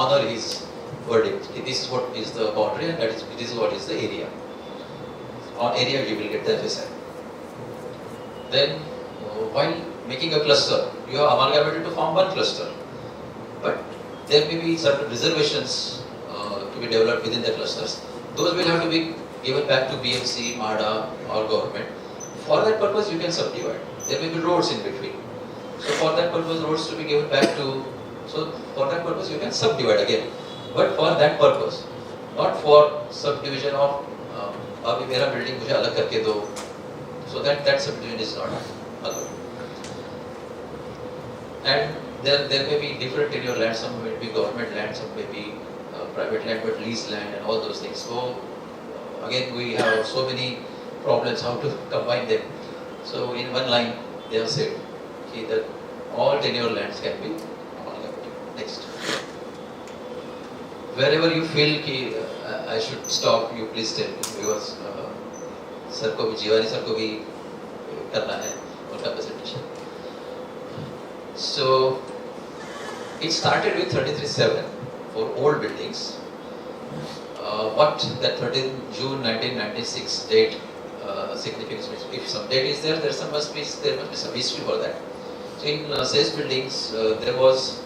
honor his verdict. This is what is the boundary and this is what is the area. On area you will get the FSI. Then while making a cluster, you have amalgamated to form one cluster. But there may be certain reservations to be developed within the clusters. Those will have to be given back to BMC, MADA or government. For that purpose you can subdivide. There may be roads in between. So for that purpose roads to be given back to, so for that purpose you can subdivide again. But for that purpose, not for subdivision of अभी मेरा building मुझे अलग करके दो. So that subdivision is not allowed. And there may be different in your land. Some may be government land, some may be private land, but lease land and all those things. So again we have so many problems how to combine them. So in one line they have said that all tenure lands can be amalgamated. Next. Wherever you feel I should stop, you please tell me, because sir को भी Jiwani sir को भी करना है उनका presentation. So it started with 33.7 for old buildings. What that 13 June 1996 date significance means? If some date is there, there must be some history for that. So in SEZ buildings, there was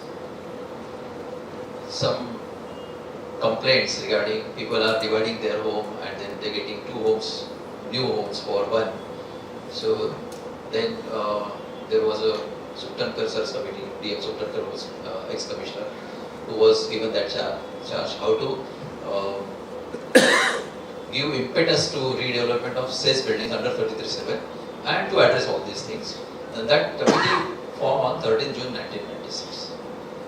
some complaints regarding people are dividing their home and then they're getting two homes, new homes for one. So then there was a Subtankar sir's committee, DM Subtankar was ex-commissioner, who was given that charge how to give impetus to redevelopment of SEZ buildings under 33.7 and to address all these things. And that committee formed on 13 June 1996.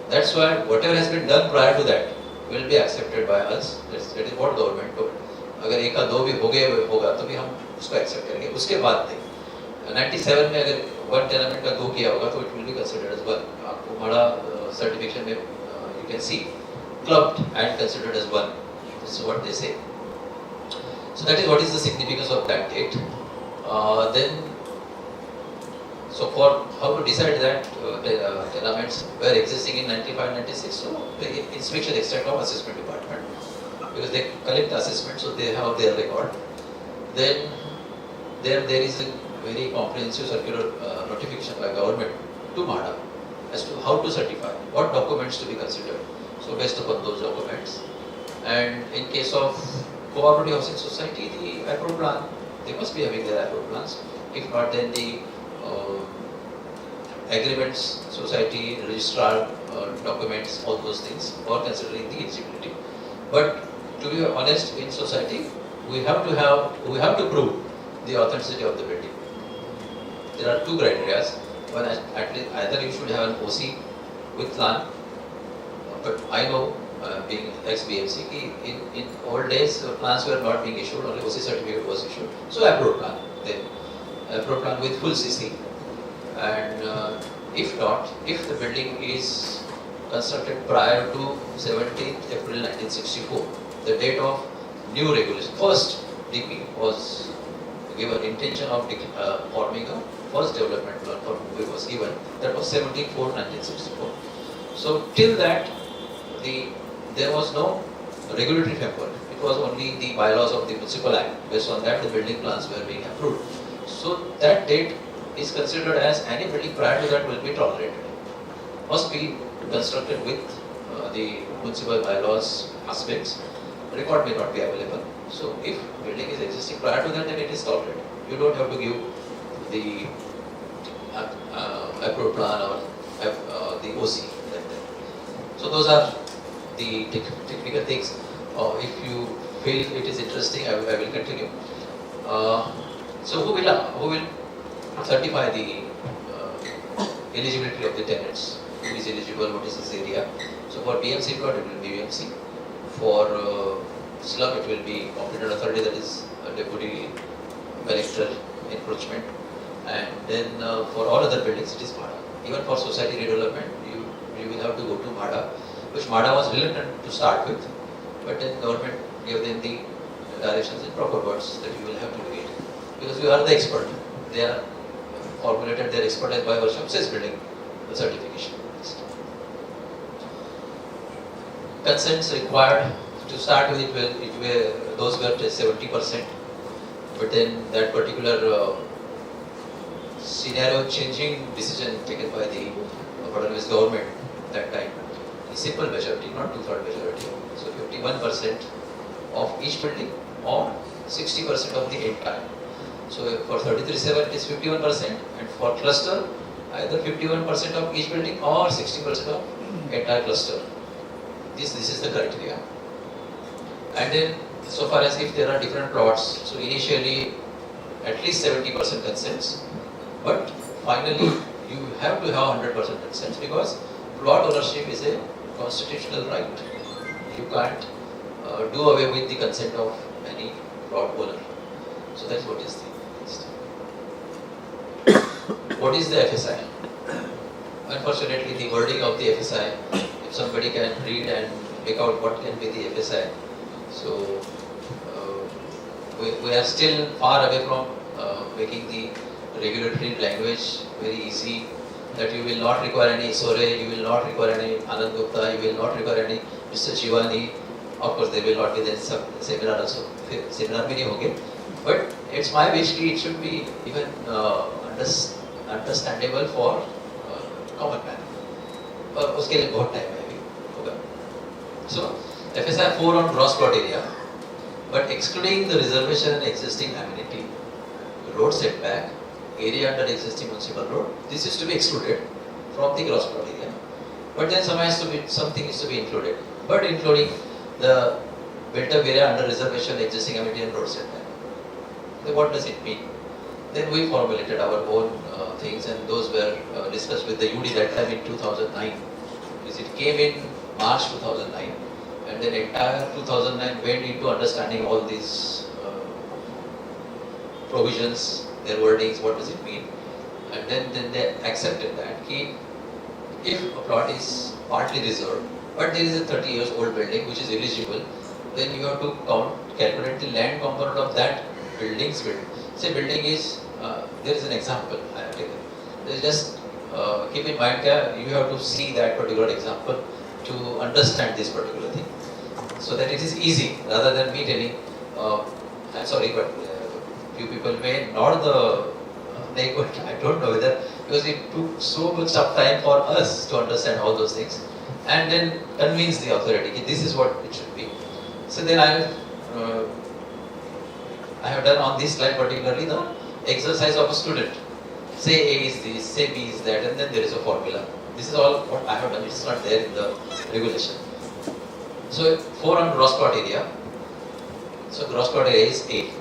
That's why whatever has been done prior to that will be accepted by us. That is what government told. अगर एक का दो भी होगा तो भी हम उसको accept करेंगे. उसके बाद नहीं. 97 में अगर one tenement का दो किया होगा तो it will be considered as one. आपको हमारा certification में you can see clubbed and considered as one. This is what they say. So that is what is the significance of that date. Then, so for how to decide that tenements were existing in 95-96, so the inspection extract from assessment department, because they collect assessment, so they have their record. Then there is a very comprehensive circular notification by government to MADA as to how to certify, what documents to be considered. So based upon those documents, and in case of cooperative housing society, the approved plan, they must be having their approved plans. If not, then the agreements, society, registrar, documents, all those things for considering the eligibility. But to be honest, in society, we have to prove the authenticity of the building. There are two criteria. One, at least either you should have an OC with plan, but I know, being ex-BMC, in old days plans were not being issued, only OC certificate was issued. So approved plan, then approved plan with full CC. And if not, if the building is constructed prior to 17th April 1964, the date of new regulation, first DP was given, intention of forming a first development plan for Mumbai was given, that was 17/4/1964. So till that, there was no regulatory framework. It was only the bylaws of the Municipal Act. Based on that, the building plans were being approved. So that date is considered as any building prior to that will be tolerated. Must be constructed with the municipal bylaws aspects. Record may not be available. So if building is existing prior to that, then it is tolerated. You don't have to give the approved plan or the OC like that. So those are the technical things. If you feel it is interesting, I will continue. So who will certify the eligibility of the tenants? Who is eligible? What is this area? So for BMC plot, it will be BMC. For slum, it will be competent authority, that is deputy collector encroachment. And then for all other buildings, it is MADA. Even for society redevelopment, you will have to go to MADA, which MADA was reluctant to start with, but then government gave them the directions in proper words that you will have to do it. Because you are the expert. They are formulated their expertise by virtue of SEZ building, the certification. consents required to start with, those were 70%, but then that particular scenario changing decision taken by the Federalist government that time, a simple majority, not two-third majority, so 51% of each building or 60% of the entire. So for 33/7 it is 51%, and for cluster either 51% of each building or 60% of entire cluster. This is the criteria. And then so far as if there are different plots, so initially at least 70% consents, but finally you have to have 100% consents because plot ownership is a constitutional right. You can't do away with the consent of any plot owner. So that's what is the what is the FSI? Unfortunately, the wording of the FSI, if somebody can read and make out what can be the FSI, so we are still far away from making the regulatory language very easy, that you will not require any Sore, you will not require any Anand Gupta, you will not require any Mr. Shivani. Of course, there will not be then some seminar also, seminar bhi nahi hoge. But it's my wish that it should be even understandable for common man. और उसके लिए बहुत time है होगा. So FSI 4 on gross plot area, but excluding the reservation and existing amenity, road setback, area under existing municipal road, this is to be excluded from the gross plot area. But then something is to be included. But including the built-up area under reservation, existing amenity and road setback. Then what does it mean? Then we formulated our own things, and those were discussed with the UD that time in 2009. Because it came in March 2009, and then entire 2009 went into understanding all these provisions, their wordings, what does it mean, and then they accepted that if a plot is partly reserved, but there is a 30 years old building which is eligible, then you have to calculate the land component of that building's building. Say building is, there is an example I have taken. Just keep in mind that you have to see that particular example to understand this particular thing, so that it is easy rather than me telling, I'm sorry, but few people may nod the neck, but I don't know whether, because it took so much of time for us to understand all those things and then convince the authority that this is what it should be. So then I have done on this slide particularly the exercise of a student. Say A is this, say B is that, and then there is a formula. This is all what I have done. It's not there in the regulation. So 4 on gross plot area. So gross plot area is A.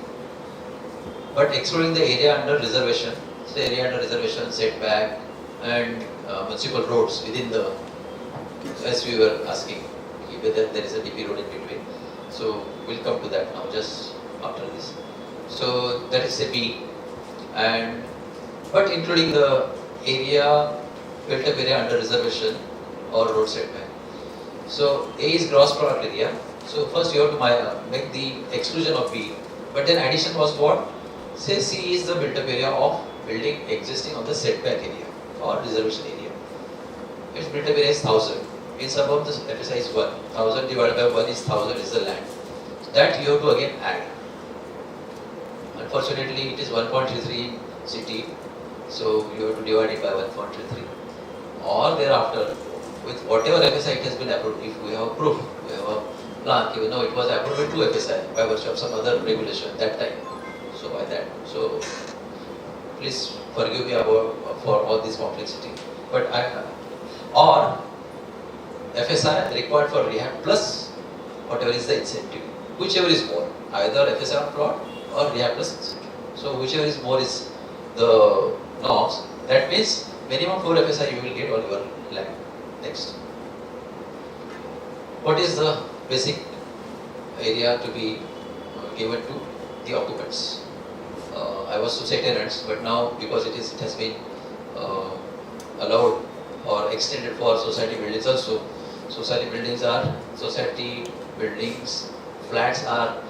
But excluding the area under reservation, say area under reservation, setback, and municipal roads within the, as we were asking, whether there is a DP road in between. So we'll come to that now, just after this. So that is a B, and but including the area, built-up area under reservation or road setback. So A is gross plot area. So first you have to make the exclusion of B, but then addition was what? Say C is the built-up area of building existing on the setback area or reservation area. Its built-up area is 1000. In some of the FSI is 1. 1000 divided by 1 is 1000 is the land. That you have to again add. Unfortunately, it is 1.33 city, so you have to divide it by 1.33. Or thereafter, with whatever FSI it has been approved, if we have proof, we have a plan, even though it was approved with 2 FSI by virtue of some other regulation that time. So by that, so please forgive me for all this complexity. But or FSI required for rehab plus whatever is the incentive, whichever is more, either FSI on plot or rehab plus incentive. So whichever is more is the norms. That means minimum 4 FSI you will get on your land. Next, what is the basic area to be given to the occupants? I was to say tenants, but now because it has been allowed or extended for society buildings also. Society buildings are society buildings, flats are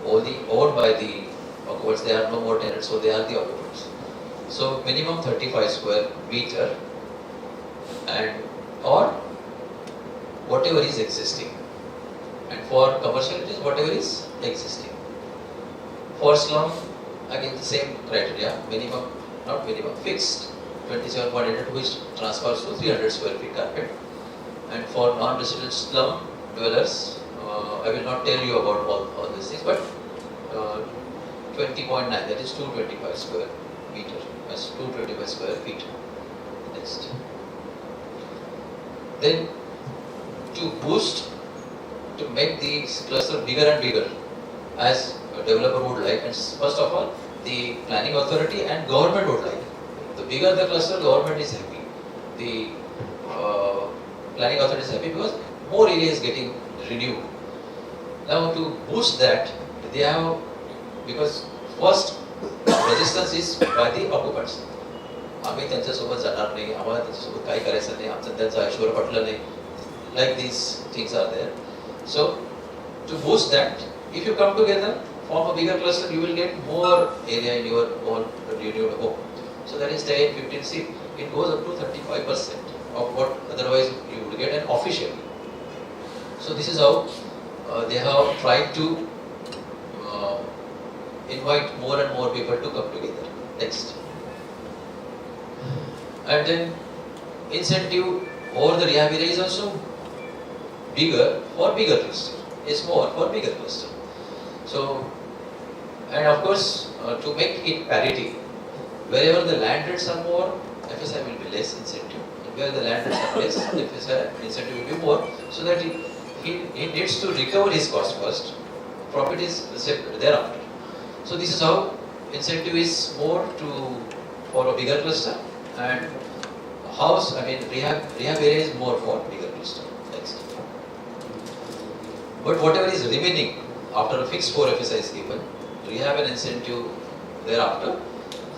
only owned by the occupants. They are no more tenants, so they are the occupants. So minimum 35 square meter, and or whatever is existing. And for commercial, it is whatever is existing. For slum, again the same criteria, minimum, not minimum, fixed 27.8, which transfers to 300 square feet carpet. And for non-residential slum dwellers, I will not tell you about all these things, but 20.9, that is 225 square meter, that's 225 square feet. Next. Then to boost, to make the cluster bigger and bigger, as a developer would like, and first of all, the planning authority and government would like. The bigger the cluster, government is happy. The planning authority is happy because more area is getting renewed. Now to boost that, they have, because first resistance is by the occupants. आम्ही त्यांच्यासोबत जाणार नाही, आम्हाला त्यांच्यासोबत काही करायचं नाही, आमचं त्यांचं ऐश्वर पटलं नाही. Like these things are there. So to boost that, if you come together, form a bigger cluster, you will get more area in your own renewed home. So that is 10, 15, see, it goes up to 35% of what otherwise you would get, and officially. So this is how they have tried to invite more and more people to come together. Next. And then incentive over the rehab area is also bigger for bigger cluster. It's more for bigger cluster. So, and of course, to make it parity, wherever the land rates are more, FSI will be less incentive. And where the land rates are less, FSI incentive will be more, so that he needs to recover his cost first. Profit is separate thereafter. So this is how incentive is more for a bigger cluster, and house, I mean rehab area is more for bigger cluster. Next. But whatever is remaining after a fixed 4 FSI is given, rehab and incentive thereafter,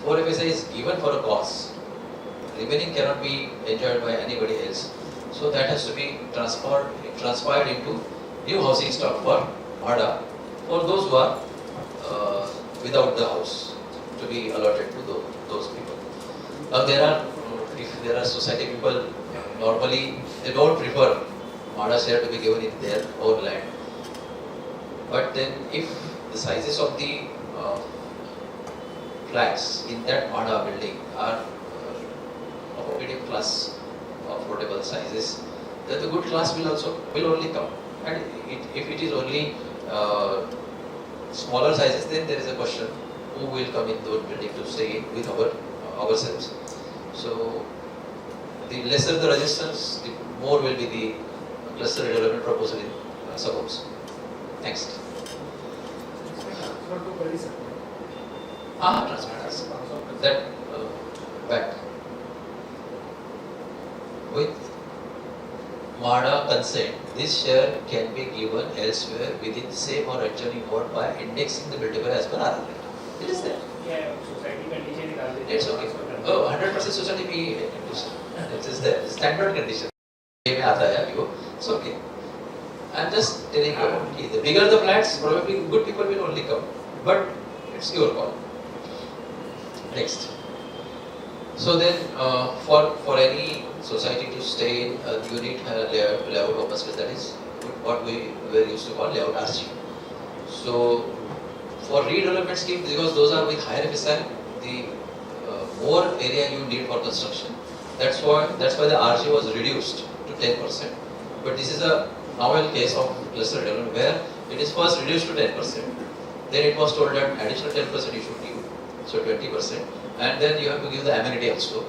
4 FSI is given for a cause. Remaining cannot be enjoyed by anybody else. So that has to be transpired into new housing stock for MHADA, for those who are without the house, to be allotted to those people. Now if there are society people, normally they don't prefer MHADA share to be given in their own land. But then if the sizes of the flats in that MHADA building are of medium class, affordable sizes, then the good class will only come. And if it is only smaller sizes, then there is a question who will come in those buildings to stay in with ourselves. So the lesser the resistance, the more will be the cluster development proposal in suburbs. Next. Transparent. That back. With MHADA consent, this share can be given elsewhere within the same or adjoining ward by indexing the buildable as per RLA. It is there. Yeah, society condition is already. It's okay. Oh, 100% society PE condition. It is there. Standard condition. It's okay. I'm just telling you about it. The bigger the flats, probably good people will only come. But it's your call. Next. So then, for any society to stay in, you need layout open space, that is what we were used to call layout RG. So for redevelopment schemes, because those are with higher FSI, the more area you need for construction. That's why the RG was reduced to 10%. But this is a novel case of cluster development where it is first reduced to 10%. Then it was told that additional 10% you should give, so 20%. And then you have to give the amenity also,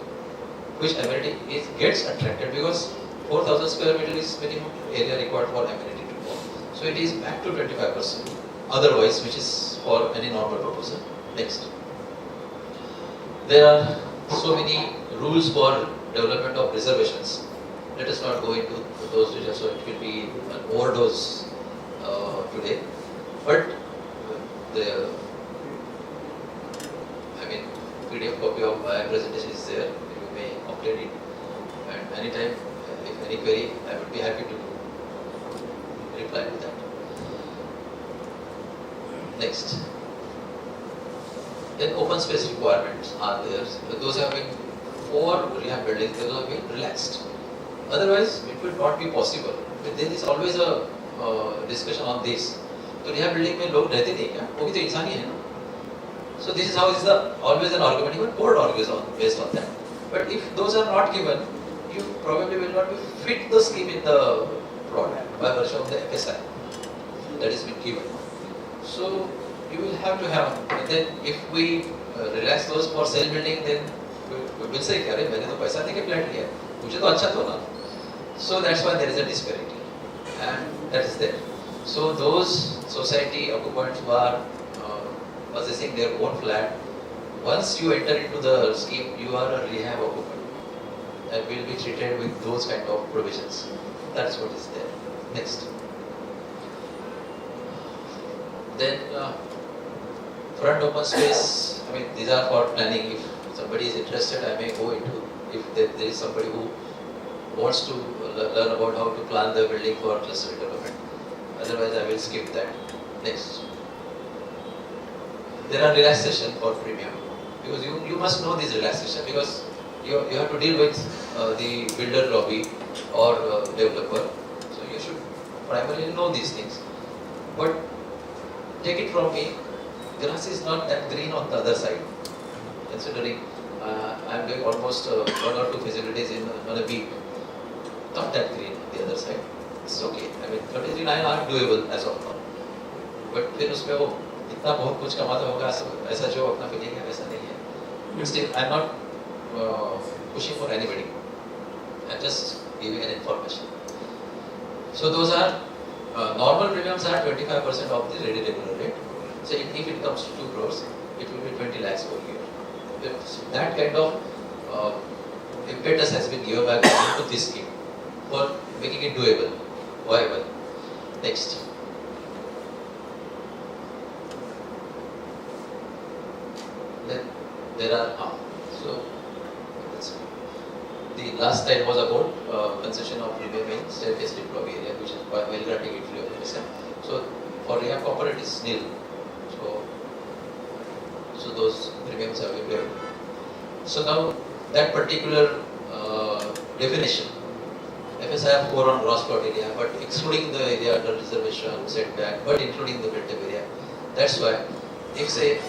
which amenity gets attracted because 4,000 square meter is minimum area required for amenity to go. So it is back to 25%. Otherwise, which is for any normal proposal. Next. There are so many rules for development of reservations. Let us not go into those details, so it will be an overdose today. But PDF copy of my presentation is there. You may update it, and anytime, if any query, I would be happy to reply to that. Next. Then open space requirements are there. So those have been for rehab buildings, those have been relaxed. Otherwise, it will not be possible. But there is always a discussion on this. तो रिहा building में लोग रहते नहीं क्या? वो भी तो इंसान ही है ना? So this is how is the always an argument. Even court argues on based on that. But if those are not given, you probably will not fit the scheme in the product by virtue of the FSI that is been given. So you will have to have. And then if we relax those for cell building, then we will say, "अरे मैंने तो पैसा देके flat लिया, मुझे तो अच्छा तो ना." So that's why there is a disparity, and that is there. So those society occupants who are possessing their own flat, once you enter into the scheme, you are a rehab occupant and will be treated with those kind of provisions. That's what is there. Next. Then front open space, I mean these are for planning. If somebody is interested, I may go into, if there is somebody who wants to learn about how to plan the building for cluster development. Otherwise I will skip that. Next. There are relaxation for premium, because you must know this relaxation, because you have to deal with the builder lobby or developer, so you should primarily know these things. But take it from me, grass is not that green on the other side, considering I am doing almost 1 or 2 feasibilities on a week. Not that green on the other side. It's okay. I mean 33 are doable as of now, but फिर उसमें वो इतना बहुत कुछ कमाता होगा, ऐसा जो अपना फीलिंग है वैसा नहीं है. But still, I am not pushing for anybody. I am just giving an information. So those are normal premiums are 25% of the ready regular rate. So if it comes to 2 crores, it will be 20 lakhs per year. So that kind of impetus has been given by government to this scheme for making it doable, viable. Next. Then there are so the last slide was about concession of premium in staircase lift lobby area, which is while granting it free of FSI. So for rehab corporate it is nil. So those premiums have been given. So now that particular definition, FSI have 4 on gross plot area, but excluding the area under reservation, setback, but including the built-up area. That's why if say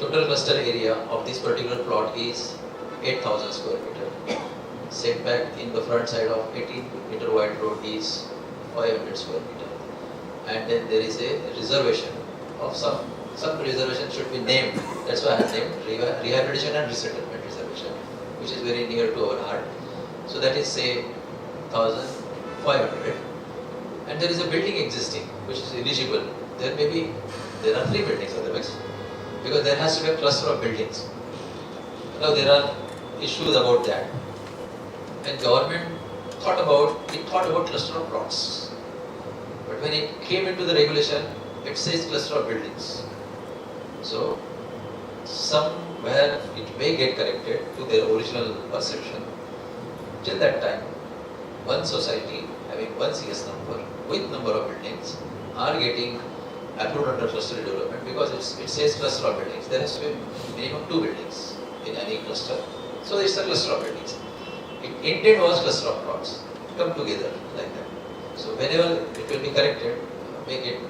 total cluster area of this particular plot is 8,000 square meter. Setback in the front side of 18-meter wide road is 500 square meter. And then there is a reservation of some reservation should be named. That's why I have named rehabilitation and resettlement reservation, which is very near to our heart. So that is say 1,500. And there is a building existing which is eligible. There are 3 buildings otherwise. Because there has to be a cluster of buildings. Now there are issues about that. And government thought about cluster of plots. But when it came into the regulation, it says cluster of buildings. So somewhere it may get corrected to their original perception. Till that time, one society having one CS number with number of buildings are getting approved under cluster development, because it says cluster of buildings. There has to be minimum 2 buildings in any cluster. So it's a cluster of buildings. Intent was cluster of plots come together like that. So whenever it will be corrected, make it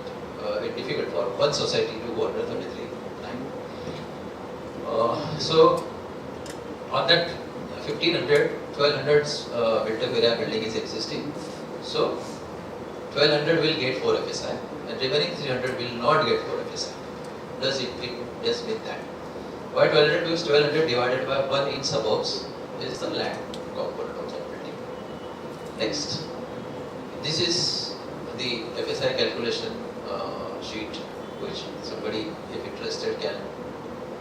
difficult for one society to go under 33. So on that 1,500, 1,200 built-up area building is existing. So 1,200 will get 4 FSI. And remaining 300 will not get 4 FSI. Does it just mean that? Why 1,200? Because 1,200 divided by 1 in suburbs is the land component of that building. Next. This is the FSI calculation sheet, which somebody, if interested, can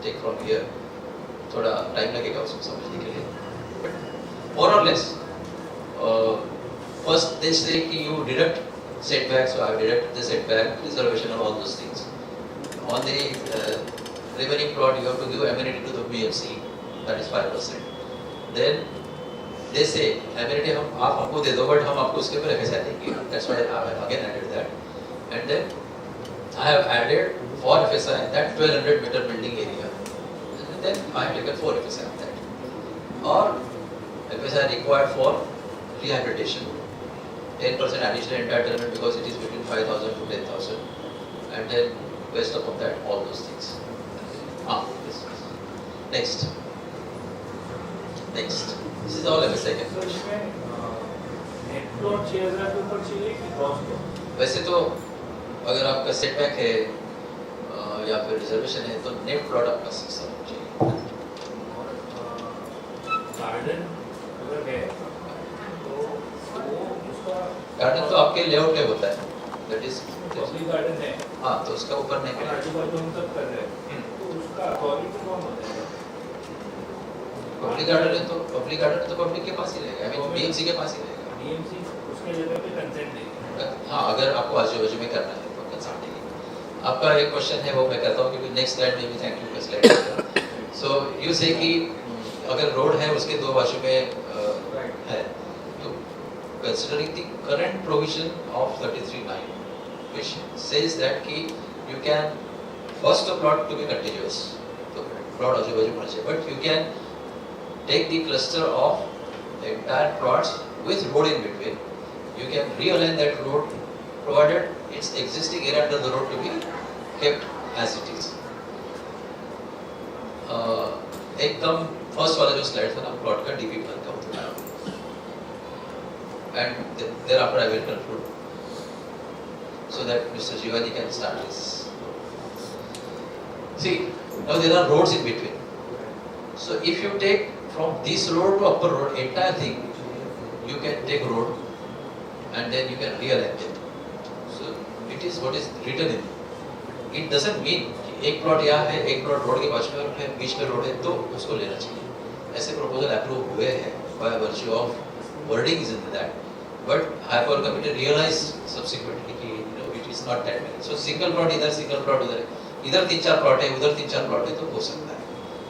take from here. थोड़ा time लगेगा उसको समझने के लिए. But more or less, first they say कि you deduct setback, so I deduct the setback, reservation and all those things. On the remaining plot, you have to give amenity to the BMC, that is 5%. Then they say amenity आप हमको दे दो, but हम आपको उसके ऊपर FSI देंगे. That's why I have again added that. And then I have added for FSI that 1,200 meter building area. And then I have taken 4 FSI of that. Or FSI required for rehabilitation. 10% additional entitlement because it is between 5,000 to 10,000, and then based upon that, all those things. Yes. Next. This is all FSI can. So इसमें net plot 6,000 के ऊपर चाहिए कि gross plot? वैसे तो अगर आपका setback है या फिर रिजर्वेशन है तो नेट प्लॉट आपका 6,000 चाहिए। गार्डन अगर है तो वो उसका गार्डन तो आपके लेआउट में होता है, दैट इज पब्लिक गार्डन है। हाँ, तो उसका ऊपर नहीं मिलेगा। आजू-बाजू हम सब कर रहे हैं तो उसका अथॉरिटी कौन होता है? पब्लिक गार्डन है तो पब्लिक के पास ही रहेगा, आई मीन बीएमसी के पास ही रहेगा। बीएमसी उसके जगह पे कंसेंट देगी। हाँ, अगर आपको आजू-बाजू में करना है तो कंसल्ट देगी। आपका एक क्वेश्चन है वो मैं कहता हूँ क्योंकि नेक्स्ट स्लाइड में भी थैंक यू का स्लाइड। सो यू से कि अगर रोड है उसके दो बाजू में है तो considering the current provision of 33(9) which says that कि you can first the plot to be contiguous, तो plot आजू-बाजू होना चाहिए, but you can take the cluster of entire plots with road in between. You can realign that road provided its existing area under the road to be kept as it is. एकदम first वाला जो slide था ना plot का DP plan का होता है, and thereafter I will conclude so that Mr. Jivani can start his. See, now there are roads in between. So if you take from this road to upper road, entire thing, you can take road and then you can realign it. So it is what is written in. It doesn't mean कि एक plot यहाँ है, एक plot road के पास में और फिर बीच में रोड है तो उसको लेना चाहिए। ऐसे प्रपोजल अप्रूव हुए हैं by virtue of wording is in that, but High Power Committee realized subsequently कि it is not that many. So single plot इधर, single plot उधर, इधर 3-4 प्लॉट है, उधर 3-4 प्लॉट है तो हो सकता है,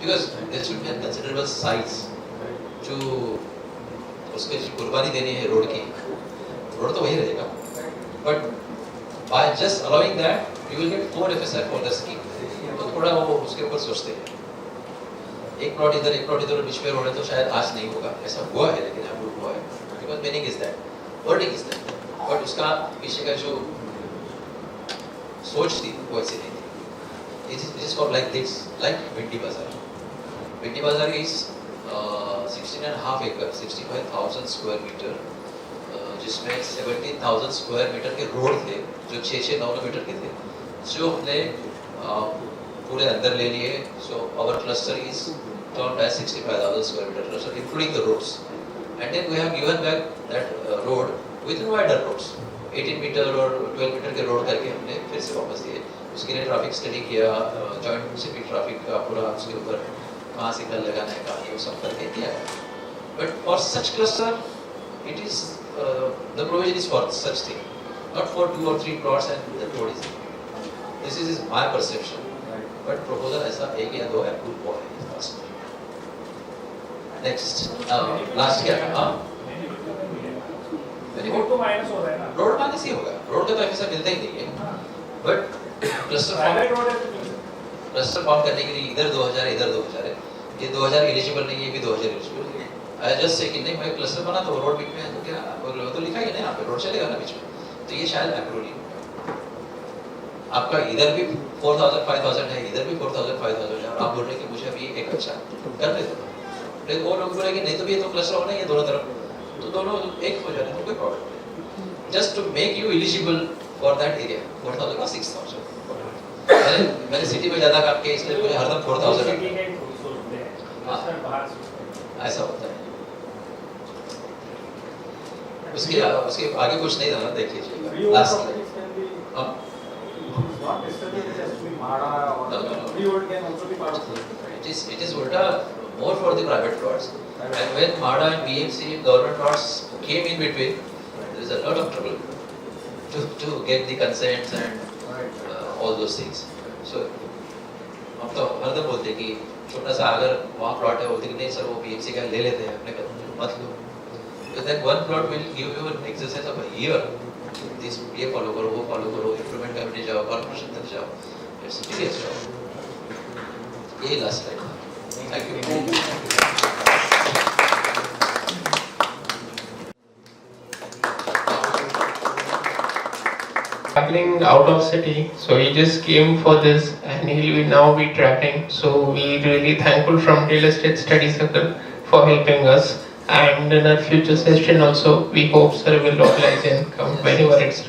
because there should be a considerable size जो उसके कुर्बानी देनी है रोड की, रोड तो वही रहेगा, but by just allowing that you will get 4 FSI for the scheme. तो थोड़ा वो उसके ऊपर सोचते हैं, एक प्लॉट इधर बीच में रोड है तो शायद आज नहीं होगा, ऐसा हुआ है लेकिन अप्रूव हुआ है, because meaning is that, wording is that, but उसका पीछे का जो सोच थी वो ऐसी नहीं थी। It is called like this, like Bindi Bazaar. Bindi Bazaar is 16.5 acre, 65,000 square meter, जिसमें 17,000 स्क्वायर मीटर के रोड थे जो 6-9 मीटर के थे, जो हमने पूरे अंदर ले लिए। So our cluster is termed as 65,000 square metre cluster including the roads, and then we have given back that road with wider roads 18 metre और 12 मीटर के रोड करके हमने फिर से वापस दिए। उसके लिए ट्रैफिक स्टडी किया, जॉइंट सिटी ट्रैफिक का पूरा उसके ऊपर कहाँ सिग्नल लगाना है कहाँ, ये सब करके किया है। But for such cluster it is the provision is for such thing, not for 2 or 3 plots and the road is. This is my perception, but proposal ऐसा एक या दो approve हुआ है first. Next, last क्या था? रोड तो minus हो रहा है ना? रोड माइनस ही होगा, रोड का तो ऐसा मिलता ही नहीं है, but क्लस्टर फॉर्म करने के लिए इधर 2,000 है, इधर 2,000 है, ये 2,000 एलिजिबल नहीं है, ये भी 2,000 एलिजिबल नहीं है। आई जस्ट से कि नहीं मैं क्लस्टर बना तो रोड बीच में है तो क्या तो लिखा ही नहीं यहाँ पे रोड चलेगा ना बीच में, तो ये शायद अप्रूव नहीं होगा। आपका इधर भी 4,000 5,000 है, इधर भी 4,000 5,000 है, और आप बोल रहे हैं कि मुझे अभी एक अच्छा कर दे दो, लेकिन वो लोग बोले कि नहीं तो भी ये तो क्लस्टर होना ही है दोनों तरफ, तो दोनों एक हो जाने तो कोई प्रॉब्लम नहीं, just to make you eligible for that area 4,000 का 6,000। मैंने सिटी में ज़्यादा काम किया इसलिए मुझे हरदम 4,000 ऐसा होता है। उसके आगे कुछ नहीं था ना, देख लीजिए last it is ulta more for the private plots, and when MHADA and BMC government plots came in between, there is a lot of trouble to get the consents and all those things. So हम तो हरदम बोलते कि छोटा सा अगर वहाँ plot है, बोलते कि नहीं सर वो बीएमसी का ले लेते हैं, अपने का मत लो, तो that one plot will give you an exercise of a year, this ये फॉलो करो, वो फॉलो करो, इंप्रूवमेंट कमिटी जाओ, कॉर्पोरेशन तक जाओ, इट्स सीरियस जॉब। ये last slide, thank you. traveling out of city, so he just came for this and he'll be now be traveling. So we really thankful from Real Estate Study Circle for helping us. And in our future session also, we hope sir will oblige and come whenever it's